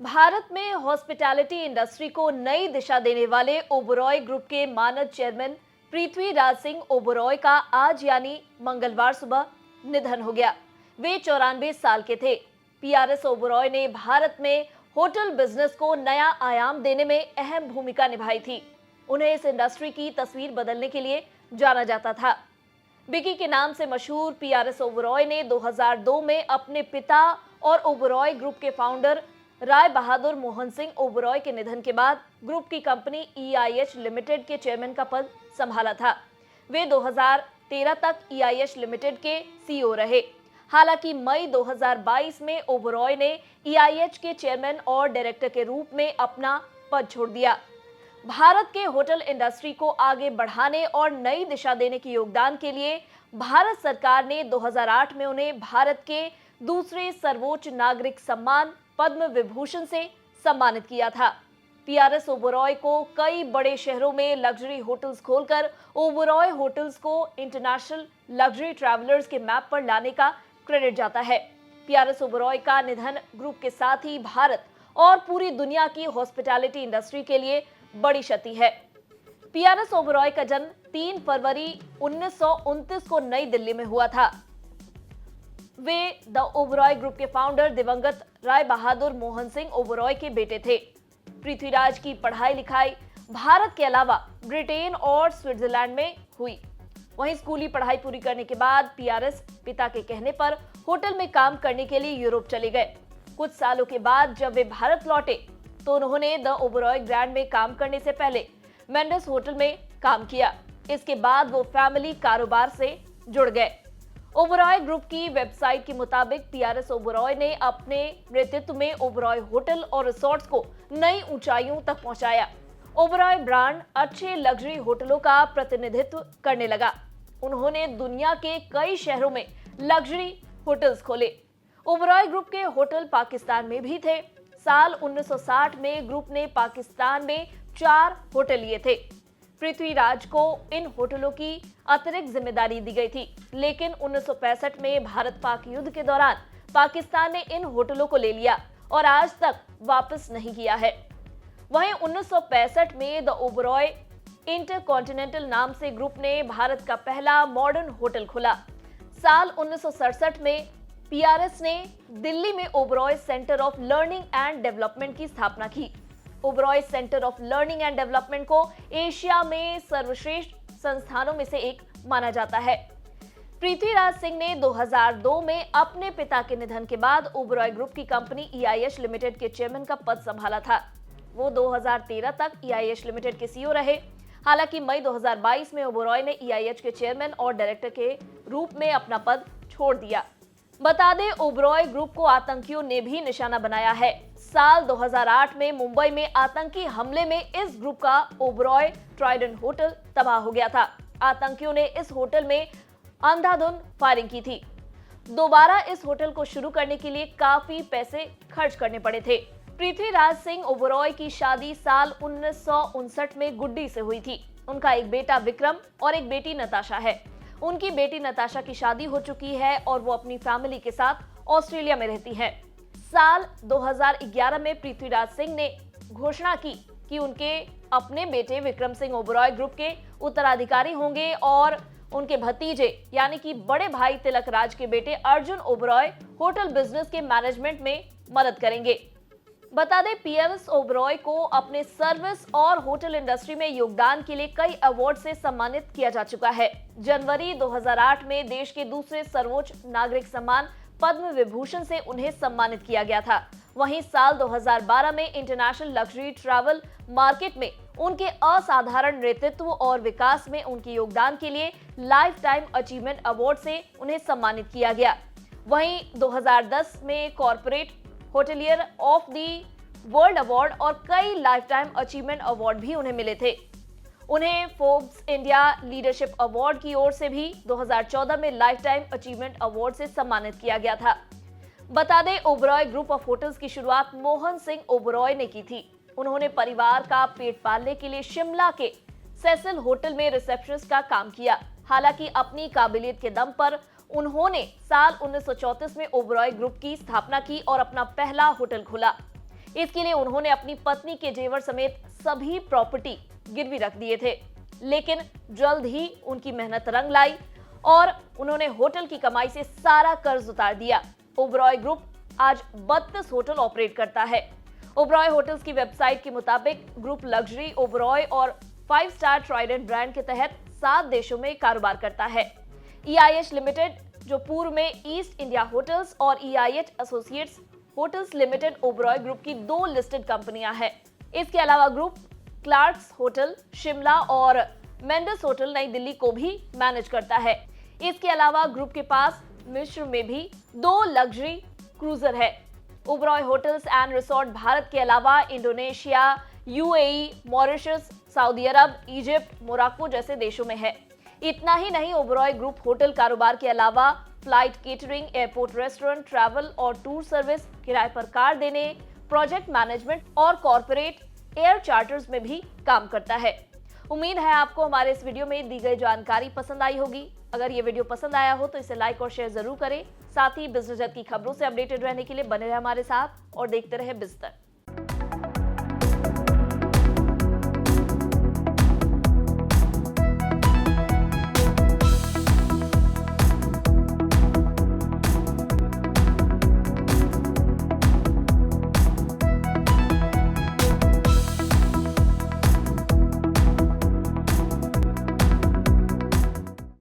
भारत में hospitality industry को नई दिशा देने वाले ओबरॉय ग्रुप के मानद चेयरमैन पृथ्वीराज सिंह ओबरॉय का आज यानी मंगलवार सुबह निधन हो गया। वे 94 साल के थे। पीआरएस ओबरॉय ने भारत में होटल बिजनेस को नया आयाम देने में अहम भूमिका निभाई थी। उन्हें इस इंडस्ट्री की तस्वीर बदलने के लिए जाना जाता था। बिकी के नाम से मशहूर पीआरएस ओबरॉय ने 2002 में अपने पिता और ओबरॉय ग्रुप के फाउंडर राय बहादुर मोहन सिंह ओबरॉय के निधन के बाद ग्रुप की कंपनी ईआईएच लिमिटेड के चेयरमैन का पद संभाला था। वे 2013 तक ईआईएच लिमिटेड के सीईओ रहे। हालांकि मई 2022 में ओबरॉय ने ईआईएच के चेयरमैन और डायरेक्टर के रूप में अपना पद छोड़ दिया। भारत के होटल इंडस्ट्री को आगे बढ़ाने और नई दिशा देने के योगदान के लिए भारत सरकार ने 2008 में उन्हें भारत के दूसरे सर्वोच्च नागरिक सम्मान पद्म विभूषण से सम्मानित किया था। पीआरएस ओबरॉय को कई बड़े शहरों में लग्जरी होटल्स खोलकर ओबरॉय होटल्स को इंटरनेशनल लग्जरी ट्रैवलर्स के मैप पर लाने का क्रेडिट जाता है। पीआरएस ओबरॉय का निधन ग्रुप के साथ ही भारत और पूरी दुनिया की हॉस्पिटैलिटी इंडस्ट्री के लिए बड़ी क्षति है। पीआरएस ओबरॉय का जन्म 3 फरवरी 1929 को नई दिल्ली में हुआ था। वे द ओबरॉय ग्रुप के फाउंडर दिवंगत राय बहादुर मोहन सिंह ओबरॉय के बेटे थे। पृथ्वीराज की पढ़ाई लिखाई भारत के अलावा ब्रिटेन और स्विट्जरलैंड में हुई। वहीं स्कूली पढ़ाई पूरी करने के बाद पीआरएस पिता के कहने पर होटल में काम करने के लिए यूरोप चले गए। कुछ सालों के बाद जब वे भारत लौटे तो उन्होंने द ओबरॉय ग्रैंड में काम करने से पहले मेंडेस होटल में काम किया। इसके बाद वो फैमिली कारोबार से जुड़ गए। ओबरॉय ग्रुप की वेबसाइट के मुताबिक पीआरएस ओबरॉय ने अपने नेतृत्व में ओबरॉय होटल और रिसोर्ट्स को नई ऊंचाइयों तक पहुंचाया। ओबरॉय ब्रांड अच्छे लग्जरी होटलों का प्रतिनिधित्व करने लगा। उन्होंने दुनिया के कई शहरों में लग्जरी होटल्स खोले। ओबरॉय ग्रुप के होटल पाकिस्तान में भी थे। साल 1960 में ग्रुप ने पाकिस्तान में 4 होटल लिए थे। पृथ्वीराज को इन होटलों की अतिरिक्त जिम्मेदारी दी गई थी, लेकिन 1965 में भारत पाक युद्ध के दौरान पाकिस्तान ने इन होटलों को ले लिया और आज तक वापस नहीं किया है। वहीं 1965 में द ओबरॉय इंटरकॉन्टिनेंटल नाम से ग्रुप ने भारत का पहला मॉडर्न होटल खोला। साल 1967 में पीआरएस ने दिल्ली में Oberoi centre of learning and development की स्थापना की। Oberoi centre of learning and development को एशिया में सर्वश्रेष्ठ संस्थानों में से एक माना जाता है। पृथ्वीराज सिंह ने 2002 में अपने पिता के निधन के बाद ओबरॉय ग्रुप की कंपनी ईआईएच लिमिटेड के चेयरमैन का पद संभाला था। वो 2013 तक ईआईएच लिमिटेड के सीईओ रहे। हालांकि मई 2022 में ओबरॉय ने ईआईएच के चेयरमैन और डायरेक्टर के रूप में अपना पद छोड़ दिया। बता दें, ओबरॉय ग्रुप को आतंकियों ने भी निशाना बनाया है। साल 2008 में मुंबई में आतंकी हमले में इस ग्रुप का ओबरॉय ट्राइडेंट होटल तबाह हो गया था। आतंकियों ने इस होटल में अंधाधुंध फायरिंग की थी। दोबारा इस होटल को शुरू करने के लिए काफी पैसे खर्च करने पड़े थे। पृथ्वीराज सिंह ओबरॉय की शादी साल 1959 में गुड्डी से हुई थी। उनका एक बेटा विक्रम और एक बेटी नताशा है। उनकी बेटी नताशा की शादी हो चुकी है और वो अपनी फैमिली के साथ ऑस्ट्रेलिया में रहती हैं। साल 2011 में पृथ्वीराज सिंह ने घोषणा की कि उनके अपने बेटे विक्रम सिंह ओबरॉय ग्रुप के उत्तराधिकारी होंगे और उनके भतीजे यानी कि बड़े भाई तिलक राज के बेटे अर्जुन ओबरॉय होटल बिजनेस के मैनेजमेंट में मदद करेंगे। बता दें, पीआरएस ओबरॉय को अपने सर्विस और होटल इंडस्ट्री में योगदान के लिए कई अवार्ड से सम्मानित किया जा चुका है। जनवरी 2008 में देश के दूसरे सर्वोच्च नागरिक सम्मान पद्म विभूषण से उन्हें सम्मानित किया गया था। वहीं साल 2012 में इंटरनेशनल लग्जरी ट्रैवल मार्केट में उनके असाधारण नेतृत्व और विकास में उनके योगदान के लिए लाइफ टाइम अचीवमेंट अवार्ड से उन्हें सम्मानित किया गया। वहीं 2010 में corporate hotelier of the world award और कई लाइफ टाइम अचीवमेंट अवार्ड भी उन्हें मिले थे। उन्हें फोर्ब्स इंडिया लीडरशिप अवार्ड की ओर से भी 2014 में लाइफ टाइम अचीवमेंट अवार्ड से सम्मानित किया गया था। बता दें, ओबरॉय ग्रुप ऑफ होटल्स की शुरुआत मोहन सिंह ओबरॉय ने की थी। उन्होंने परिवार का पेट पालने के लिए शिमला के सेसिल होटल में रिसेप्शनिस्ट का काम किया। हालांकि अपनी काबिलियत के दम पर उन्होंने साल 1934 में ओबरॉय ग्रुप की स्थापना की और अपना पहला होटल खोला। इसके लिए उन्होंने अपनी पत्नी के जेवर समेत सभी प्रॉपर्टी गिरवी रख दिए थे, लेकिन जल्द ही उनकी मेहनत रंग लाई और उन्होंने होटल की कमाई से सारा कर्ज उतार दिया। ओबरॉय ग्रुप आज 32 होटल ऑपरेट करता है। ओबरॉय होटल्स की वेबसाइट के मुताबिक ग्रुप लग्जरी, ओबरॉय और 5 स्टार ट्राइडेंट ब्रांड के तहत 7 देशों में कारोबार करता है। EIH लिमिटेड, जो पूर्व में ईस्ट इंडिया होटल्स और EIH associates hotels limited Oberoi group की 2 लिस्टेड कंपनियां हैं। इसके अलावा ग्रुप क्लार्क्स होटल शिमला और मेंडस होटल नई दिल्ली को भी मैनेज करता है। इसके अलावा ग्रुप के पास मिस्र में भी 2 लग्जरी क्रूजर है। Oberoi hotels and resort Bharat के अलावा इंडोनेशिया, UAE, मॉरिशस, सऊदी अरब, इजिप्ट, मोरक्को जैसे देशों में है। इतना ही नहीं, ओबरॉय ग्रुप होटल कारोबार के अलावा flight catering, airport restaurant, travel और टूर सर्विस, किराए पर कार देने, प्रोजेक्ट मैनेजमेंट और कॉर्पोरेट एयर चार्टर्स में भी काम करता है। उम्मीद है आपको हमारे इस वीडियो में दी गई जानकारी पसंद आई होगी। अगर ये वीडियो पसंद आया हो तो इसे लाइक और शेयर जरूर करें। साथ ही बिजनेस जगत की खबरों से अपडेटेड रहने के लिए बने रहे हमारे साथ और देखते रहे बिजनेस।